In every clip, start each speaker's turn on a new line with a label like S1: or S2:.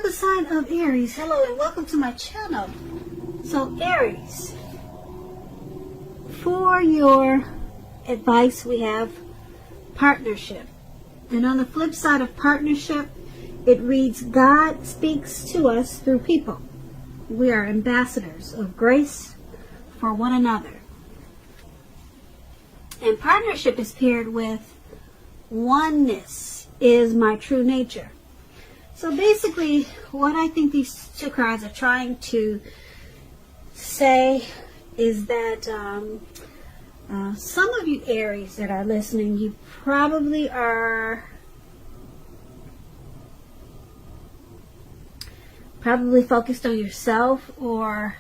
S1: other side of Aries. Hello and welcome to my channel. So Aries, for your advice we have partnership. And on the flip side of partnership, it reads, God speaks to us through people. We are ambassadors of grace for one another. And partnership is paired with oneness is my true nature. So basically, what I think these two cards are trying to say is that some of you Aries that are listening, you probably are focused on yourself, or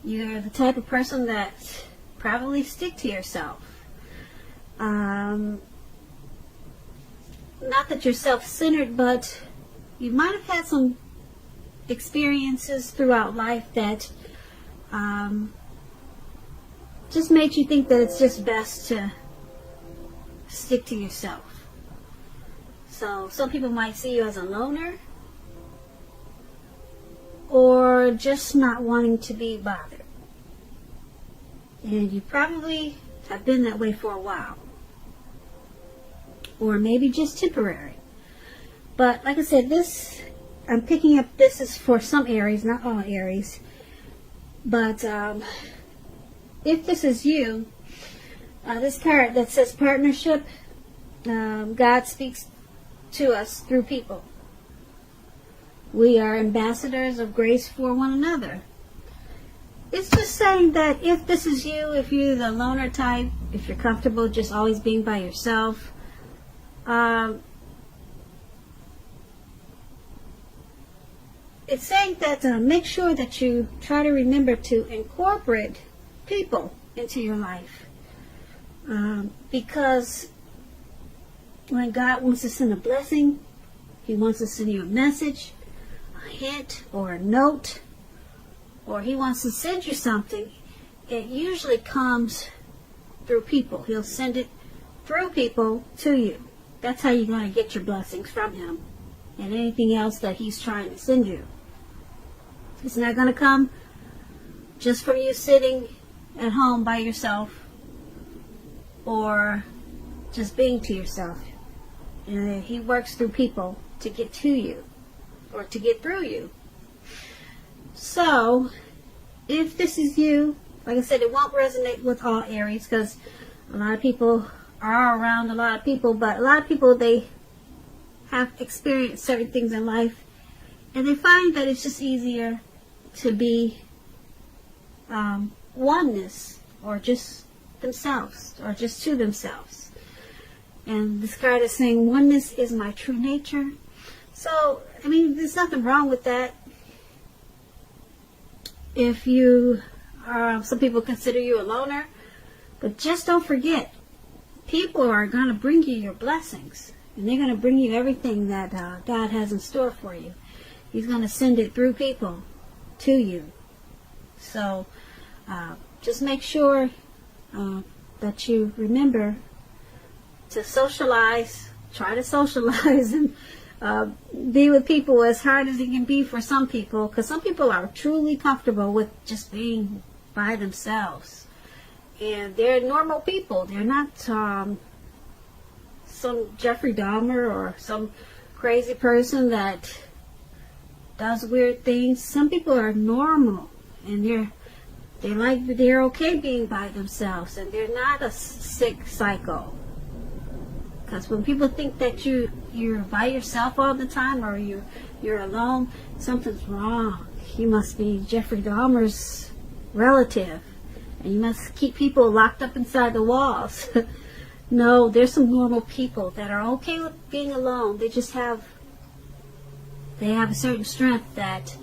S1: you're the type of person that probably stick to yourself. Not that you're self-centered, but you might have had some experiences throughout life that just made you think that it's just best to stick to yourself. So some people might see you as a loner, or just not wanting to be bothered. And you probably have been that way for a while. Or maybe just temporary. But like I said, I'm picking up, this is for some Aries, not all Aries. But if this is you, this card that says partnership, God speaks to us through people. We are ambassadors of grace for one another. It's just saying that if this is you, if you're the loner type, if you're comfortable just always being by yourself, it's saying that make sure that you try to remember to incorporate people into your life. Because when God wants to send a blessing, He wants to send you a message, a hint, or a note, or He wants to send you something, it usually comes through people. He'll send it through people to you. That's how you're going to get your blessings from Him and anything else that He's trying to send you. It's not going to come just from you sitting at home by yourself or just being to yourself. And He works through people to get to you or to get through you. So, if this is you, like I said, it won't resonate with all Aries because a lot of people are around a lot of people, but a lot of people, they have experienced certain things in life and they find that it's just easier to be oneness, or just themselves, or just to themselves. And this card is saying oneness is my true nature. So, I mean, there's nothing wrong with that. If you some people consider you a loner, but just don't forget, people are going to bring you your blessings, and they're going to bring you everything that God has in store for you. He's going to send it through people to you. So just make sure that you remember to socialize, try to socialize, and be with people as hard as it can be for some people, because some people are truly comfortable with just being by themselves. And they're normal people. They're not some Jeffrey Dahmer or some crazy person that does weird things. Some people are normal, and they're okay being by themselves, and they're not a sick psycho. Because when people think that you're by yourself all the time, or you're alone, something's wrong. You must be Jeffrey Dahmer's relative, and you must keep people locked up inside the walls. No, there's some normal people that are okay with being alone. They just have a certain strength that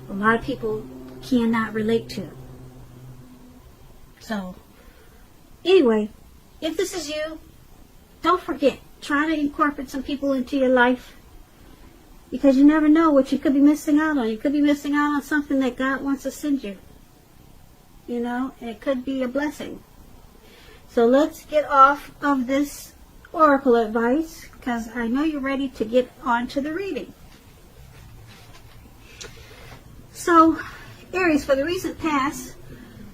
S1: a lot of people cannot relate to. So, anyway, if this is you, don't forget, try to incorporate some people into your life, because you never know what you could be missing out on. You could be missing out on something that God wants to send you. You know, and it could be a blessing. So let's get off of this oracle advice, because I know you're ready to get on to the reading. So, Aries, for the recent past,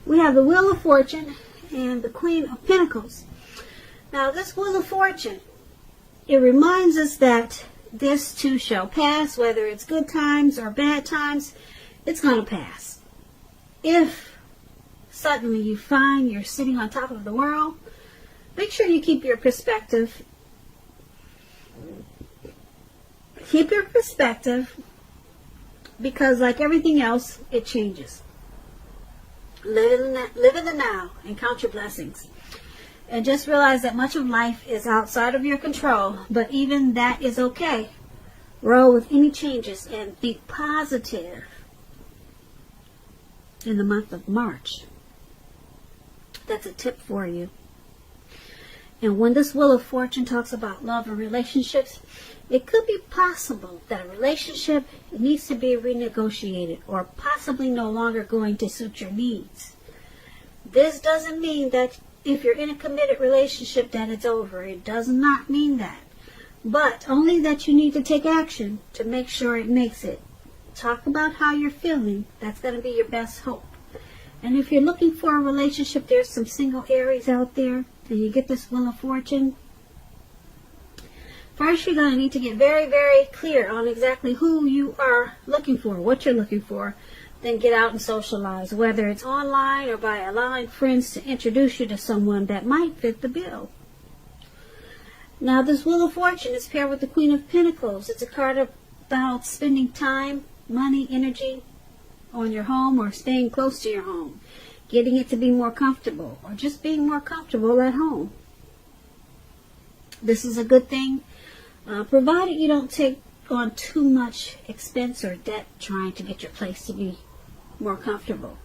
S1: we have the Wheel of Fortune and the Queen of Pentacles. Now, this Wheel of Fortune, it reminds us that this too shall pass, whether it's good times or bad times, it's going to pass. If suddenly you find you're sitting on top of the world, make sure you keep your perspective. Keep your perspective, because like everything else, it changes. Live in the now and count your blessings. And just realize that much of life is outside of your control, but even that is okay. Roll with any changes and think positive in the month of March. That's a tip for you. And when this Wheel of Fortune talks about love and relationships, it could be possible that a relationship needs to be renegotiated or possibly no longer going to suit your needs. This doesn't mean that if you're in a committed relationship that it's over. It does not mean that. But only that you need to take action to make sure it makes it. Talk about how you're feeling. That's going to be your best hope. And if you're looking for a relationship, there's some single Aries out there, and you get this Wheel of Fortune. First, you're going to need to get very, very clear on exactly who you are looking for, what you're looking for. Then get out and socialize, whether it's online or by allowing friends to introduce you to someone that might fit the bill. Now, this Wheel of Fortune is paired with the Queen of Pentacles. It's a card about spending time, money, energy on your home or staying close to your home, getting it to be more comfortable, or just being more comfortable at home. This is a good thing, provided you don't take on too much expense or debt trying to get your place to be more comfortable.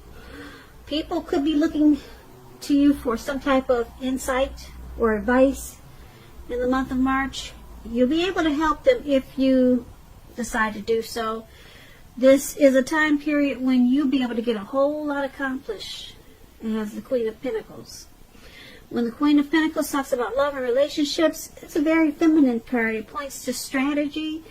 S1: People could be looking to you for some type of insight or advice in the month of March. You'll be able to help them if you decide to do so. This is a time period when you'll be able to get a whole lot accomplished as the Queen of Pentacles. When the Queen of Pentacles talks about love and relationships, it's a very feminine card. It points to strategy,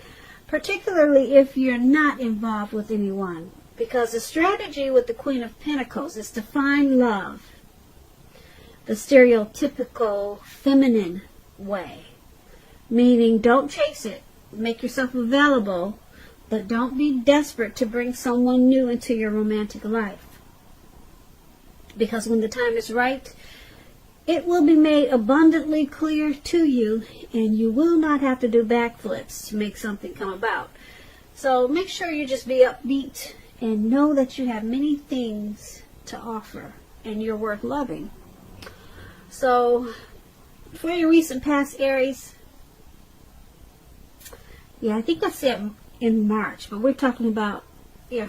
S1: particularly if you're not involved with anyone. Because the strategy with the Queen of Pentacles is to find love the stereotypical feminine way. Meaning, don't chase it. Make yourself available, but don't be desperate to bring someone new into your romantic life. Because when the time is right, it will be made abundantly clear to you, and you will not have to do backflips to make something come about. So make sure you just be upbeat and know that you have many things to offer and you're worth loving. So for your recent past, Aries, I think I said in March, but we're talking about,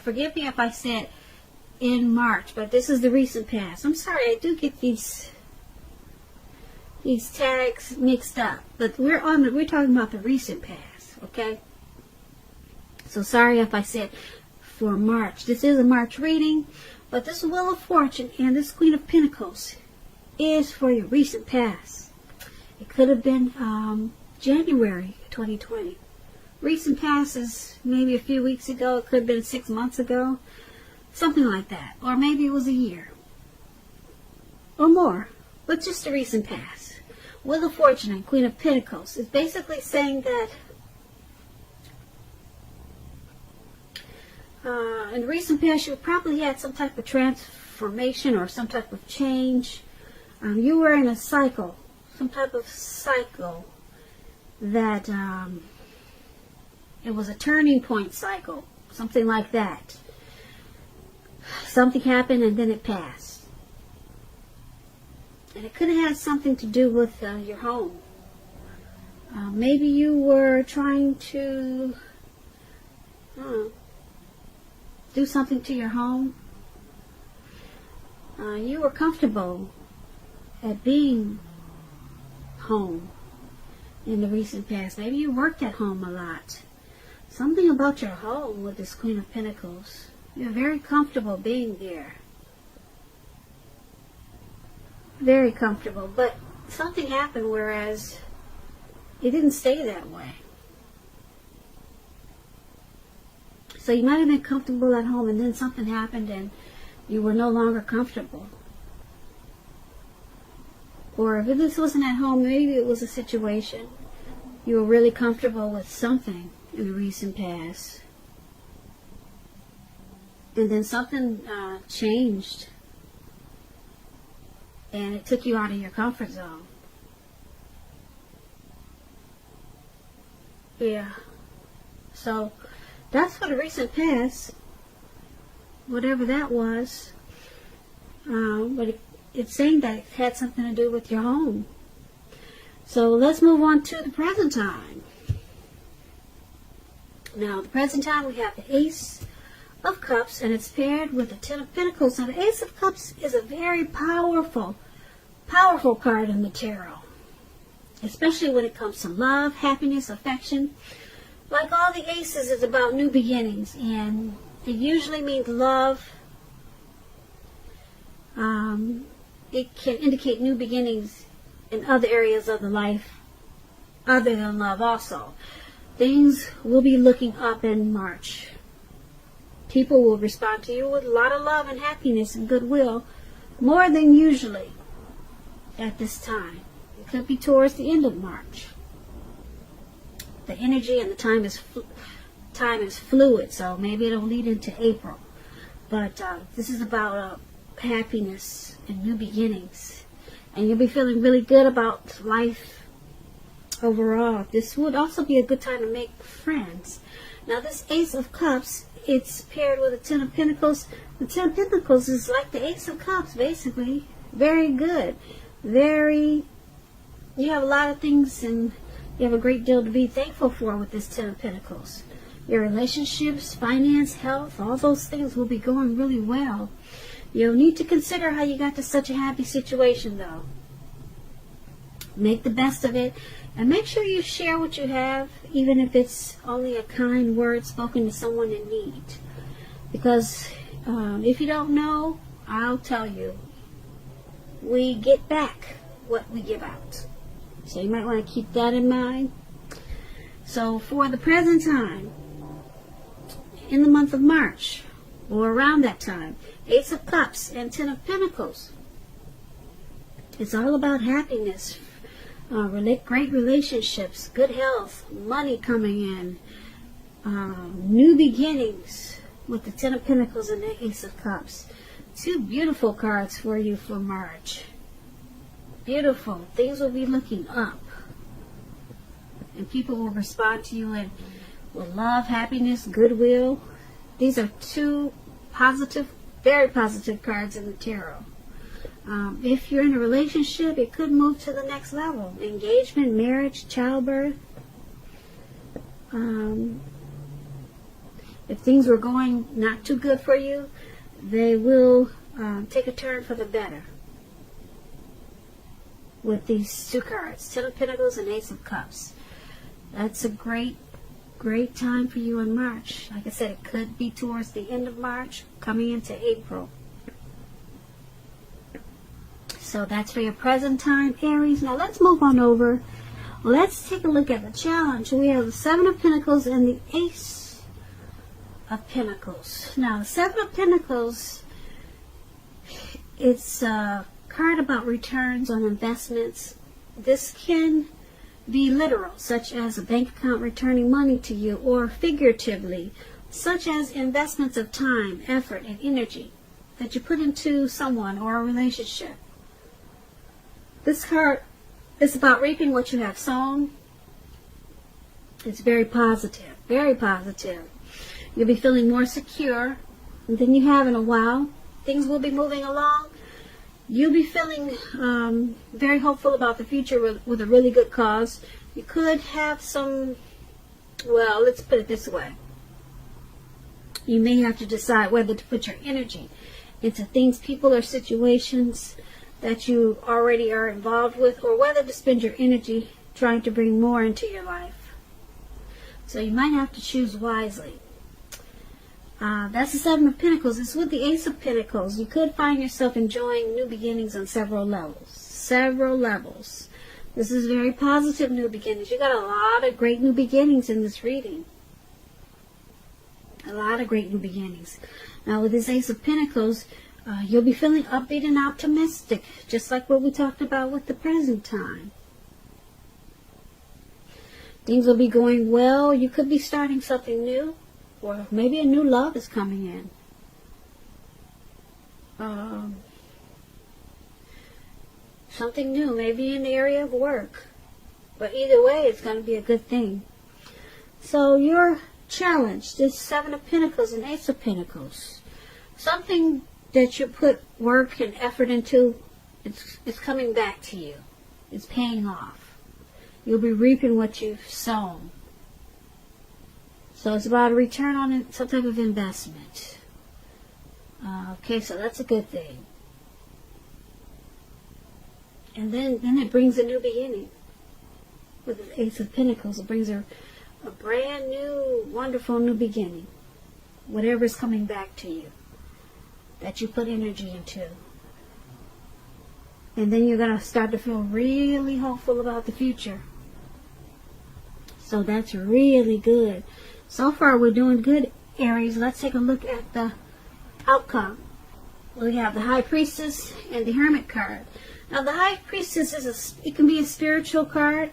S1: forgive me if I said in March, but this is the recent past. I'm sorry, I do get these tags mixed up, but we're talking about the recent past, okay? So sorry if I said for March. This is a March reading, but this Wheel of Fortune and this Queen of Pentacles is for your recent past. It could have been January 2020. Recent past is maybe a few weeks ago. It could have been 6 months ago, something like that, or maybe it was a year or more, but just a recent past. Wheel of Fortune and Queen of Pentacles is basically saying that in the recent past you probably had some type of transformation or some type of change. You were in a cycle, some type of cycle that it was a turning point cycle, something like that. Something happened and then it passed. And it could have had something to do with your home. Maybe you were trying to do something to your home. You were comfortable at being home in the recent past. Maybe you worked at home a lot. Something about your home with this Queen of Pentacles. You're very comfortable being there. Very comfortable. But something happened whereas it didn't stay that way. So you might have been comfortable at home and then something happened and you were no longer comfortable. Or if this wasn't at home, maybe it was a situation. You were really comfortable with something in the recent past. And then something changed. And it took you out of your comfort zone. Yeah. So that's for the recent past. Whatever that was. But it's saying that it had something to do with your home. So let's move on to the present time. Now, the present time we have the Ace of Cups, and it's paired with the Ten of Pentacles. Now, the Ace of Cups is a very powerful card in the tarot, especially when it comes to love, happiness, affection. Like all the aces, it's about new beginnings, and it usually means love. It can indicate new beginnings in other areas of the life other than love also. Things will be looking up in March. People will respond to you with a lot of love and happiness and goodwill, more than usually at this time. It could be towards the end of March. The energy and the time is fluid, so maybe it'll lead into April. But this is about happiness and new beginnings. And you'll be feeling really good about life overall. This would also be a good time to make friends. Now, this Ace of Cups, it's paired with a Ten of Pentacles. The Ten of Pentacles is like the Ace of Cups, basically. Very good. You have a lot of things and you have a great deal to be thankful for with this Ten of Pentacles. Your relationships, finance, health, all those things will be going really well. You'll need to consider how you got to such a happy situation, though. Make the best of it, and make sure you share what you have, even if it's only a kind word spoken to someone in need. Because if you don't know, I'll tell you, we get back what we give out. So you might want to keep that in mind. So for the present time, in the month of March, or around that time, Ace of Cups and Ten of Pentacles. It's all about happiness, great relationships, good health, money coming in, new beginnings with the Ten of Pentacles and the Ace of Cups. Two beautiful cards for you for March. Beautiful. Things will be looking up. And people will respond to you with love, happiness, goodwill. These are two positive, very positive cards in the tarot. If you're in a relationship, it could move to the next level. Engagement, marriage, childbirth. If things were going not too good for you, they will take a turn for the better. With these two cards, Ten of Pentacles and Ace of Cups. That's a great time for you in March. Like I said, it could be towards the end of March, coming into April. So that's for your present time, Aries. Now let's move on over. Let's take a look at the challenge. We have the Seven of Pentacles and the Ace of Pentacles. Now, the Seven of Pentacles, it's a card about returns on investments. This can be literal, such as a bank account returning money to you, or figuratively, such as investments of time, effort, and energy that you put into someone or a relationship. This card is about reaping what you have sown. It's very positive, very positive. You'll be feeling more secure than you have in a while. Things will be moving along. You'll be feeling very hopeful about the future with a really good cause. You could have some, well, let's put it this way. You may have to decide whether to put your energy into things, people, or situations that you already are involved with, or whether to spend your energy trying to bring more into your life. So you might have to choose wisely. That's the Seven of Pentacles. It's with the Ace of Pentacles. You could find yourself enjoying new beginnings on several levels. Several levels. This is very positive new beginnings. You got a lot of great new beginnings in this reading. A lot of great new beginnings. Now with this Ace of Pentacles, you'll be feeling upbeat and optimistic, just like what we talked about with the present time. Things will be going well. You could be starting something new, or maybe a new love is coming in. Something new, maybe in the area of work. But either way, it's going to be a good thing. So your challenge, this Seven of Pentacles and Ace of Pentacles, something that you put work and effort into, it's coming back to you. It's paying off. You'll be reaping what you've sown. So it's about a return on some type of investment. Okay, so that's a good thing. And then it brings a new beginning. With the Ace of Pentacles, it brings a brand new, wonderful new beginning. Whatever is coming back to you, that you put energy into. And then you're going to start to feel really hopeful about the future. So that's really good. So far we're doing good, Aries. Let's take a look at the outcome. We have the High Priestess and the Hermit card. Now the High Priestess it can be a spiritual card.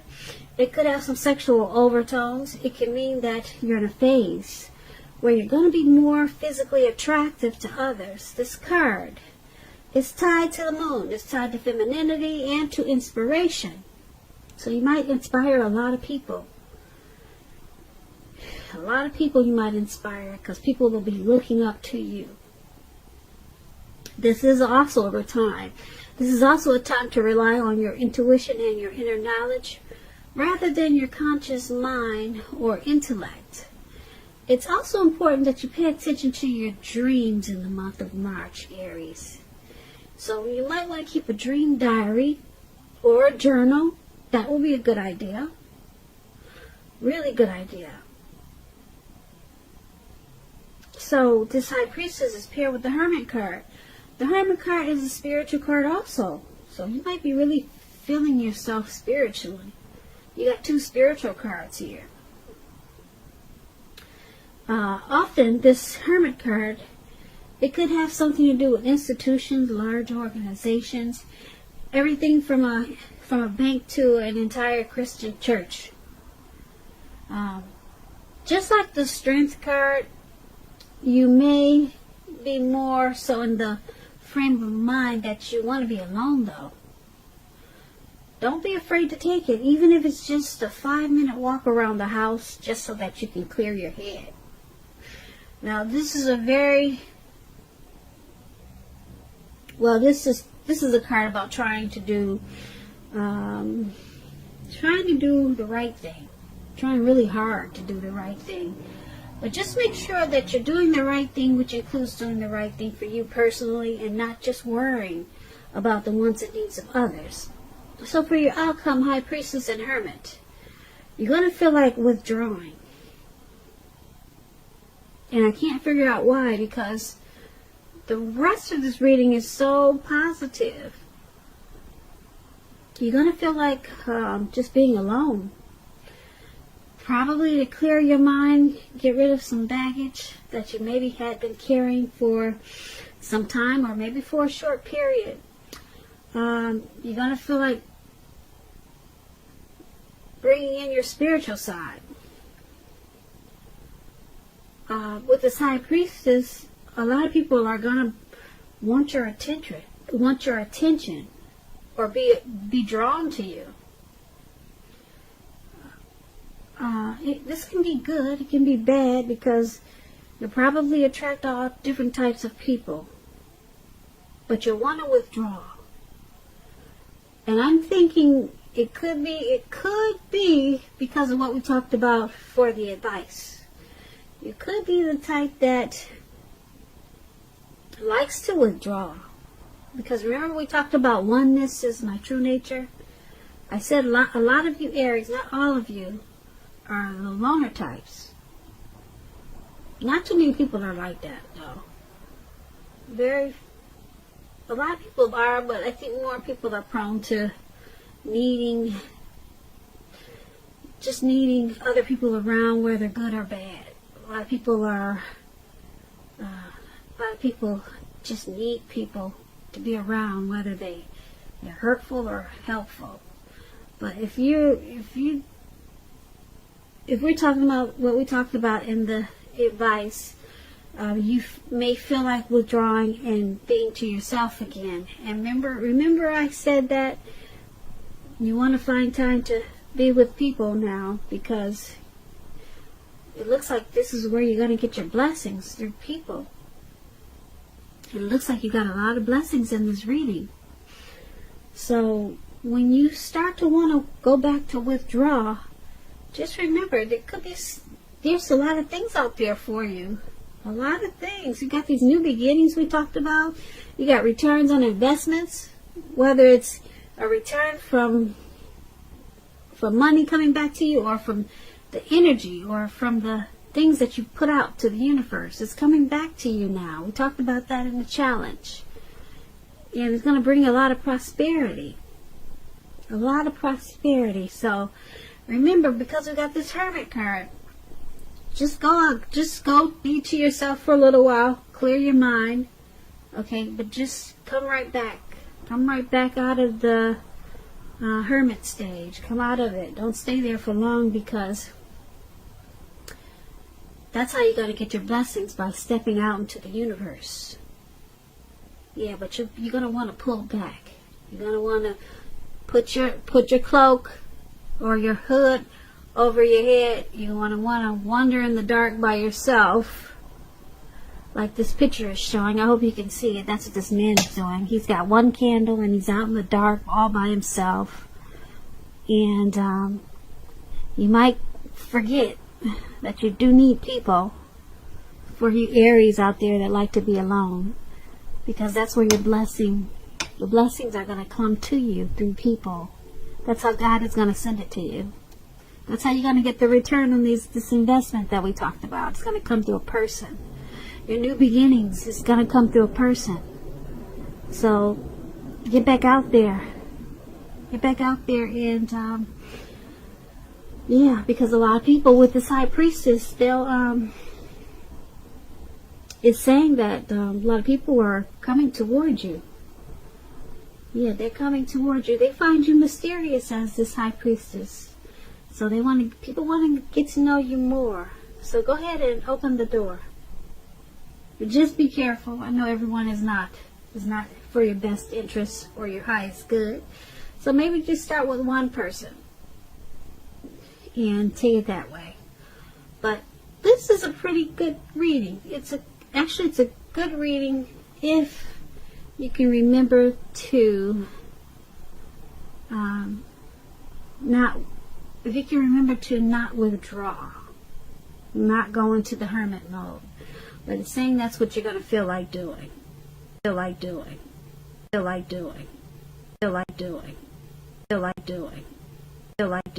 S1: It could have some sexual overtones. It can mean that you're in a phase where you're going to be more physically attractive to others. This card is tied to the moon. It's tied to femininity and to inspiration. So you might inspire a lot of people. A lot of people you might inspire, because people will be looking up to you. This is also a time. This is also a time to rely on your intuition and your inner knowledge rather than your conscious mind or intellect. It's also important that you pay attention to your dreams in the month of March, Aries. So you might want to keep a dream diary or a journal. That will be a good idea. Really good idea. So this High Priestess is paired with the Hermit card. The Hermit card is a spiritual card also. So you might be really feeling yourself spiritually. You got two spiritual cards here. Often this Hermit card, it could have something to do with institutions, large organizations, everything from a bank to an entire Christian church. Just like the Strength card, you may be more so in the frame of mind that you want to be alone, though. Don't be afraid to take it, even if it's just a 5-minute walk around the house, just so that you can clear your head. Now, this is a very, well, this is a card about trying to do the right thing, trying really hard to do the right thing. But just make sure that you're doing the right thing, which includes doing the right thing for you personally and not just worrying about the wants and needs of others. So for your outcome, High Priestess and Hermit, you're going to feel like withdrawing. And I can't figure out why, because the rest of this reading is so positive. You're going to feel like just being alone. Probably to clear your mind, get rid of some baggage that you maybe had been carrying for some time or maybe for a short period. You're going to feel like bringing in your spiritual side. With this High Priestess, a lot of people are going to want your attention, or be drawn to you. This can be good, it can be bad, because you'll probably attract all different types of people. But you'll want to withdraw. And I'm thinking it could be because of what we talked about for the advice. You could be the type that likes to withdraw. Because remember we talked about oneness is my true nature? I said a lot of you Aries, not all of you, are the loner types. Not too many people are like that, though. A lot of people are, but I think more people are prone to needing other people around, whether good or bad. A lot of people are A lot of people just need people to be around, whether they're hurtful or helpful. But if we're talking about what we talked about in the advice, you may feel like withdrawing and being to yourself again. And remember I said that you want to find time to be with people now, because it looks like this is where you're going to get your blessings, through people. It looks like you got a lot of blessings in this reading. So when you start to want to go back to withdraw, just remember there's a lot of things out there for you. A lot of things. You got these new beginnings we talked about. You got returns on investments, whether it's a return from money coming back to you, or from the energy, or from the things that you put out to the universe. It's coming back to you now. We talked about that in the challenge. And it's going to bring a lot of prosperity. A lot of prosperity. So remember, because we got this Hermit card, just go be to yourself for a little while, clear your mind, okay, but just come right back out of the Hermit stage. Come out of it. Don't stay there for long, because that's how you're going to get your blessings, by stepping out into the universe. Yeah, but you're going to want to pull back. You're going to want to put your cloak or your hood over your head. You want to wander in the dark by yourself, like this picture is showing. I hope you can see it. That's what this man is doing. He's got one candle and he's out in the dark all by himself. And you might forget that you do need people, for you Aries out there that like to be alone, because that's where the blessings are going to come to you, through people. That's how God is going to send it to you. That's how you're going to get the return on this investment that we talked about. It's going to come through a person. Your new beginnings is going to come through a person. So get back out there. Get back out there, and yeah, because a lot of people with this High Priestess, it's saying that a lot of people are coming towards you. Yeah, they're coming towards you. They find you mysterious as this High Priestess. So people want to get to know you more. So go ahead and open the door. But just be careful. I know everyone is not for your best interest or your highest good. So maybe just start with one person and take it that way. But this is a pretty good reading. It's a good reading if you can remember to not withdraw, not go into the hermit mode. But it's saying that's what you're going to feel like doing. Feel like doing. Feel like doing. Feel like doing. Feel like doing. Feel like doing.